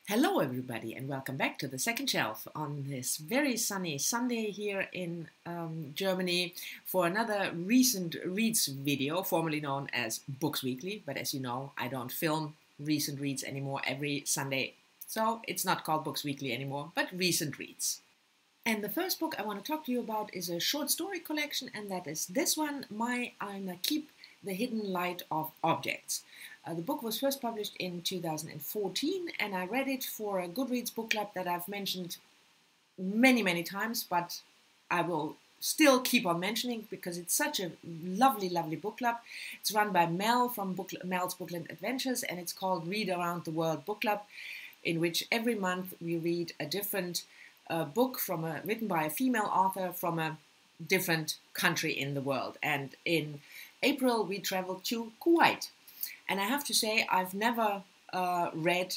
Hello everybody and welcome back to the second shelf on this very sunny Sunday here in Germany for another recent reads video, formerly known as Books Weekly, but as you know I don't film recent reads anymore every Sunday, so it's not called Books Weekly anymore, but Recent Reads. And the first book I want to talk to you about is a short story collection, and that is this one, My Al-Nakib, The Hidden Light of Objects. The book was first published in 2014 and I read it for a Goodreads book club that I've mentioned many times, but I will still keep on mentioning because it's such a lovely book club. It's run by Mel from Mel's Bookland Adventures, and it's called Read Around the World Book Club, in which every month we read a different book written by a female author from a different country in the world. And in April we traveled to Kuwait. And I have to say, I've never read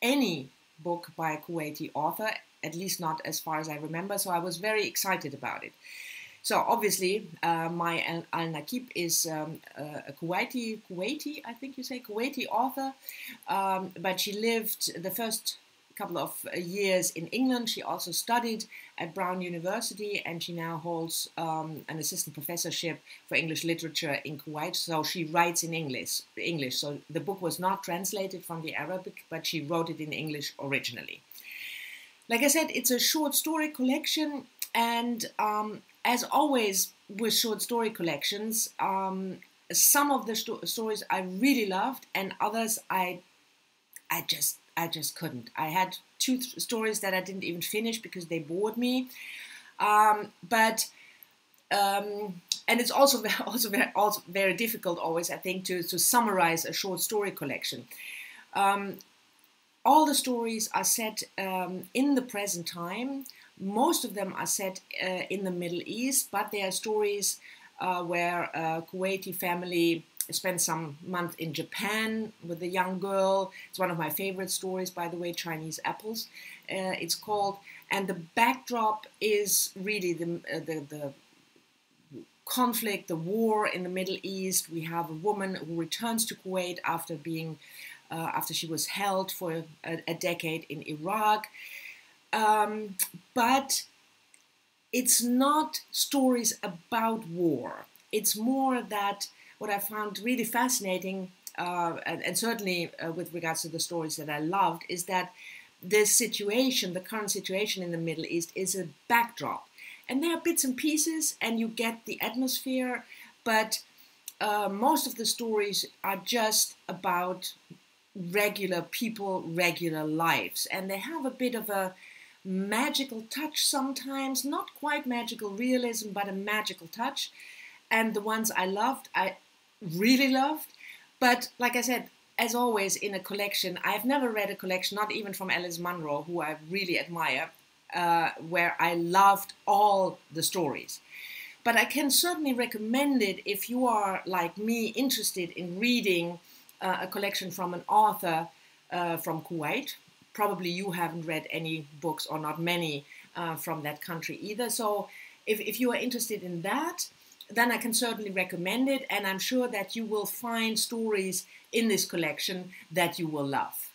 any book by a Kuwaiti author, at least not as far as I remember, so I was very excited about it. So obviously, my Al-Nakib is a Kuwaiti, I think you say, Kuwaiti author, but she lived the first couple of years in England. She also studied at Brown University, and she now holds an assistant professorship for English literature in Kuwait. So she writes in English. So the book was not translated from the Arabic, but she wrote it in English originally. Like I said, it's a short story collection, and as always with short story collections, some of the stories I really loved, and others I just couldn't. I had two stories that I didn't even finish because they bored me. And it's also very difficult always, I think, to summarize a short story collection. All the stories are set in the present time. Most of them are set in the Middle East, but they are stories where a Kuwaiti family spent some month in Japan with a young girl. It's one of my favorite stories, by the way, Chinese Apples, it's called. And the backdrop is really the conflict, the war in the Middle East. We have a woman who returns to Kuwait after she was held for a decade in Iraq. But it's not stories about war. It's more that what I found really fascinating, and certainly with regards to the stories that I loved, is that the current situation in the Middle East is a backdrop. And there are bits and pieces, and you get the atmosphere, but most of the stories are just about regular people, regular lives. And they have a bit of a magical touch sometimes, not quite magical realism, but a magical touch. And the ones I loved, I really loved. But like I said, as always in a collection, I've never read a collection, not even from Alice Munro, who I really admire, where I loved all the stories. But I can certainly recommend it if you are, like me, interested in reading a collection from an author from Kuwait. Probably you haven't read any books, or not many, from that country either. So if you are interested in that, then I can certainly recommend it, and I'm sure that you will find stories in this collection that you will love.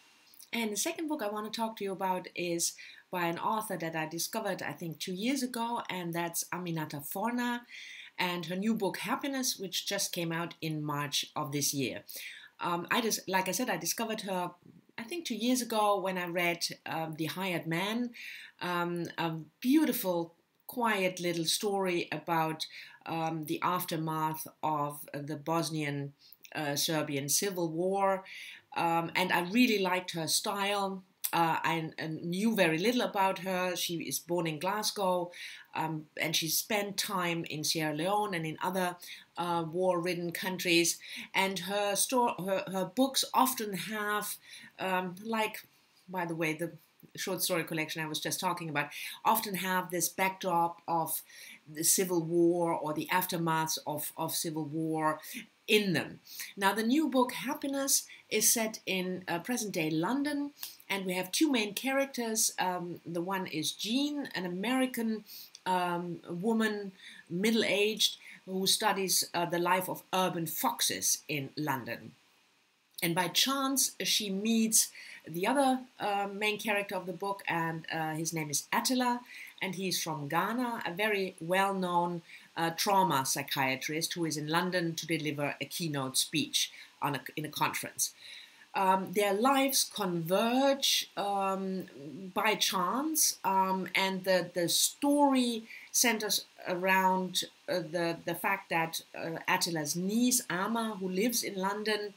And the second book I want to talk to you about is by an author that I discovered, I think, 2 years ago, and that's Aminatta Forna, and her new book Happiness, which just came out in March of this year. Like I said, I discovered her, I think, 2 years ago when I read The Hired Man, a beautiful, quiet little story about the aftermath of the Bosnian Serbian civil war, and I really liked her style. I knew very little about her. She is born in Glasgow, and she spent time in Sierra Leone and in other war-ridden countries. And her books often have, like, by the way, the short story collection I was just talking about, often have this backdrop of the civil war or the aftermath of civil war in them. Now, the new book Happiness is set in present-day London, and we have two main characters. The one is Jean, an American woman, middle-aged, who studies the life of urban foxes in London. And by chance, she meets the other main character of the book, and his name is Attila, and he's from Ghana, a very well-known trauma psychiatrist who is in London to deliver a keynote speech in a conference. Their lives converge by chance, and the story centers around the fact that Attila's niece, Ama, who lives in London,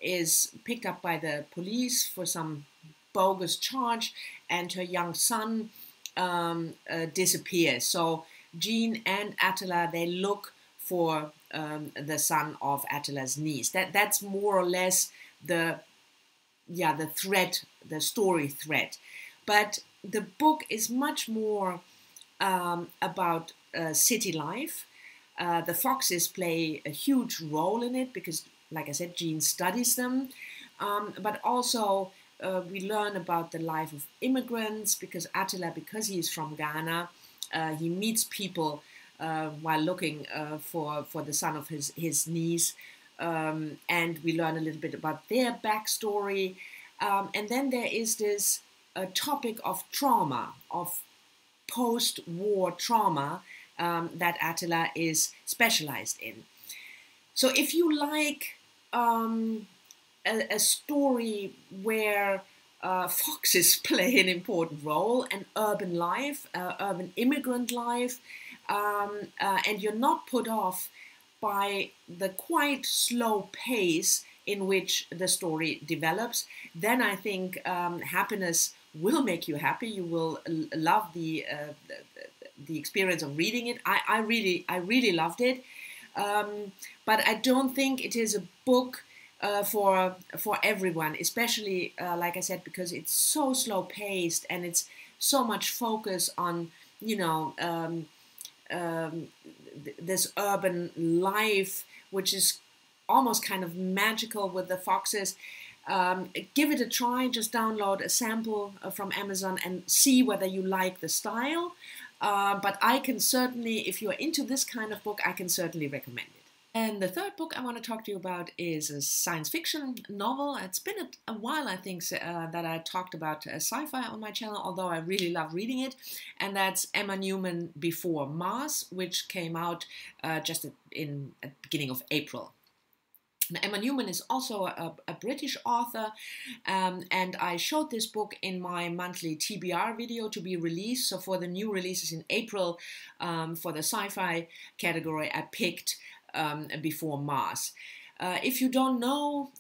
is picked up by the police for some bogus charge, and her young son disappears. So Jean and Attila, they look for the son of Attila's niece. That's more or less the thread, the story thread. But the book is much more about city life. The foxes play a huge role in it because, like I said, Jean studies them. But also we learn about the life of immigrants because Attila, because he is from Ghana, he meets people while looking for the son of his niece. And we learn a little bit about their backstory. And then there is this topic of trauma, of post-war trauma that Attila is specialized in. So if you like a story where foxes play an important role, and urban life, urban immigrant life, and you're not put off by the quite slow pace in which the story develops, then I think happiness will make you happy. You will love the experience of reading it. I really loved it, but I don't think it is a book for everyone, especially like I said, because it's so slow paced and it's so much focus on this urban life, which is almost kind of magical with the foxes. Give it a try. Just download a sample from Amazon and see whether you like the style. But I can certainly, if you're into this kind of book, I can certainly recommend it. And the third book I want to talk to you about is a science fiction novel. It's been a while, I think, that I talked about sci-fi on my channel, although I really love reading it. And that's Emma Newman Before Mars, which came out just at the beginning of April. Now, Emma Newman is also a British author, and I showed this book in my monthly TBR video to be released. So for the new releases in April, for the sci-fi category, I picked Before Mars. If you don't know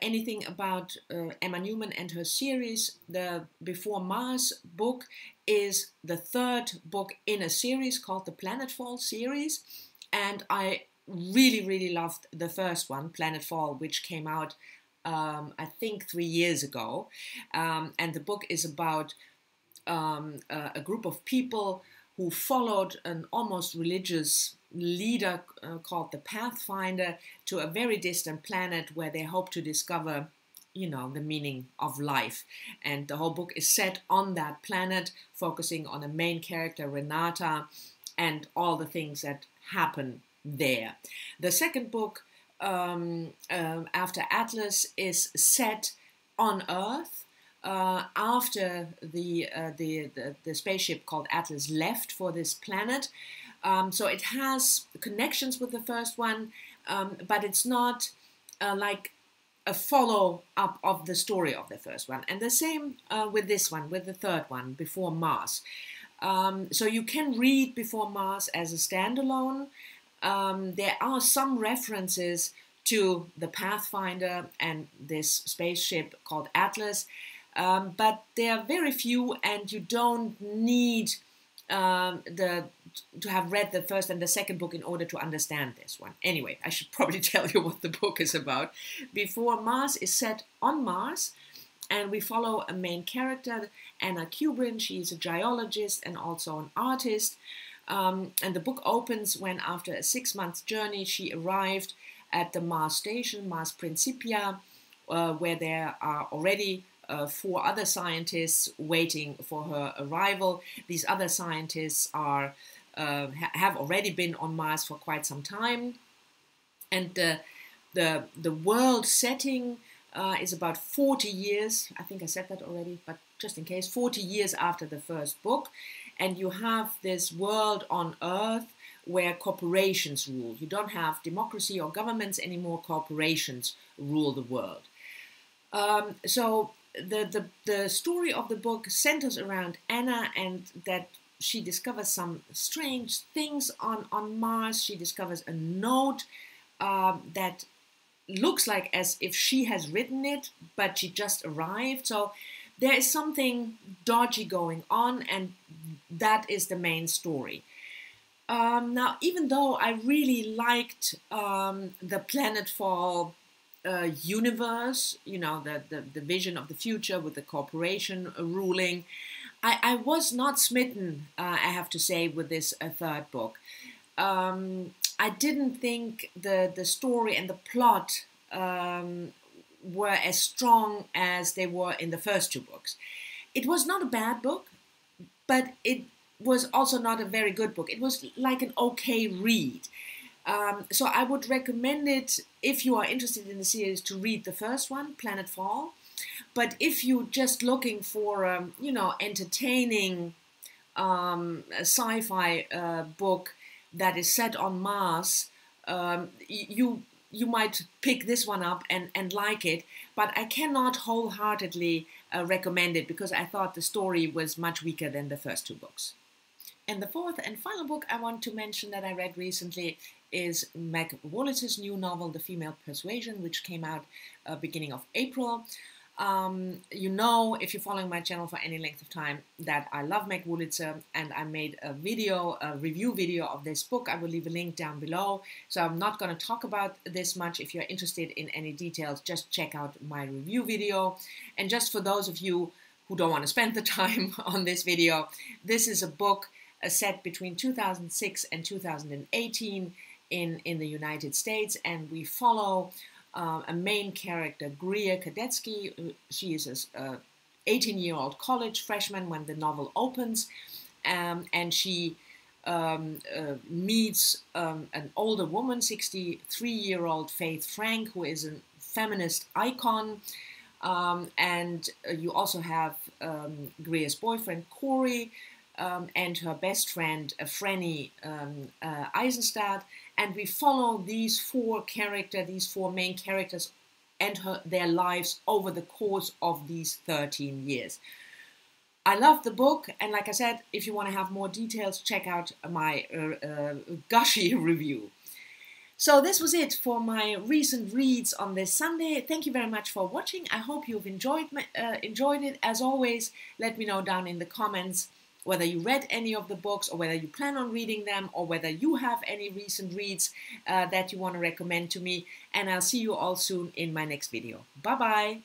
anything about Emma Newman and her series, the Before Mars book is the third book in a series called the Planetfall series, and I really loved the first one, Planetfall, which came out I think 3 years ago, and the book is about a group of people who followed an almost religious leader called the Pathfinder to a very distant planet where they hope to discover, the meaning of life. And the whole book is set on that planet, focusing on a main character, Renata, and all the things that happen there. The second book, After Atlas, is set on Earth after the spaceship called Atlas left for this planet. So it has connections with the first one, but it's not like a follow-up of the story of the first one. And the same with this one, with the third one, Before Mars. So you can read Before Mars as a standalone. There are some references to the Pathfinder and this spaceship called Atlas, but there are very few, and you don't need to have read the first and the second book in order to understand this one. Anyway, I should probably tell you what the book is about. Before Mars is set on Mars, and we follow a main character, Anna Kubrin. She's a geologist and also an artist. And the book opens when, after a 6-month journey, she arrived at the Mars station, Mars Principia, where there are already 4 other scientists waiting for her arrival. These other scientists have already been on Mars for quite some time, and the the world setting is about 40 years, I think I said that already, but just in case, 40 years after the first book. And you have this world on Earth where corporations rule. You don't have democracy or governments anymore, corporations rule the world. So the story of the book centers around Anna, and that she discovers some strange things on Mars. She discovers a note that looks like as if she has written it, but she just arrived. So there is something dodgy going on, and that is the main story. Now, even though I really liked the Planetfall universe, you know, the vision of the future with the corporation ruling, I was not smitten, I have to say, with this third book. I didn't think the story and the plot were as strong as they were in the first two books. It was not a bad book, but it was also not a very good book. It was like an okay read. So I would recommend it, if you are interested in the series, to read the first one, Planetfall. But if you're just looking for, you know, entertaining sci-fi book that is set on Mars, you might pick this one up and like it. But I cannot wholeheartedly recommend it, because I thought the story was much weaker than the first two books. And the fourth and final book I want to mention that I read recently is Meg Wolitzer's new novel, The Female Persuasion, which came out beginning of April. You know, if you're following my channel for any length of time, that I love Meg Wolitzer, and I made a review video of this book. I will leave a link down below. So I'm not going to talk about this much. If you're interested in any details, just check out my review video. And just for those of you who don't want to spend the time on this video, this is a book set between 2006 and 2018 in the United States, and we follow a main character, Greer Kadetsky. She is an 18-year-old college freshman when the novel opens, and she meets an older woman, 63-year-old Faith Frank, who is a feminist icon. And you also have Greer's boyfriend, Corey, and her best friend, Franny Eisenstadt. And we follow these four main characters and their lives over the course of these 13 years. I love the book, and like I said, if you want to have more details, check out my gushy review. So this was it for my recent reads on this Sunday. Thank you very much for watching. I hope you've enjoyed it. As always, let me know down in the comments whether you read any of the books, or whether you plan on reading them, or whether you have any recent reads that you want to recommend to me. And I'll see you all soon in my next video. Bye-bye.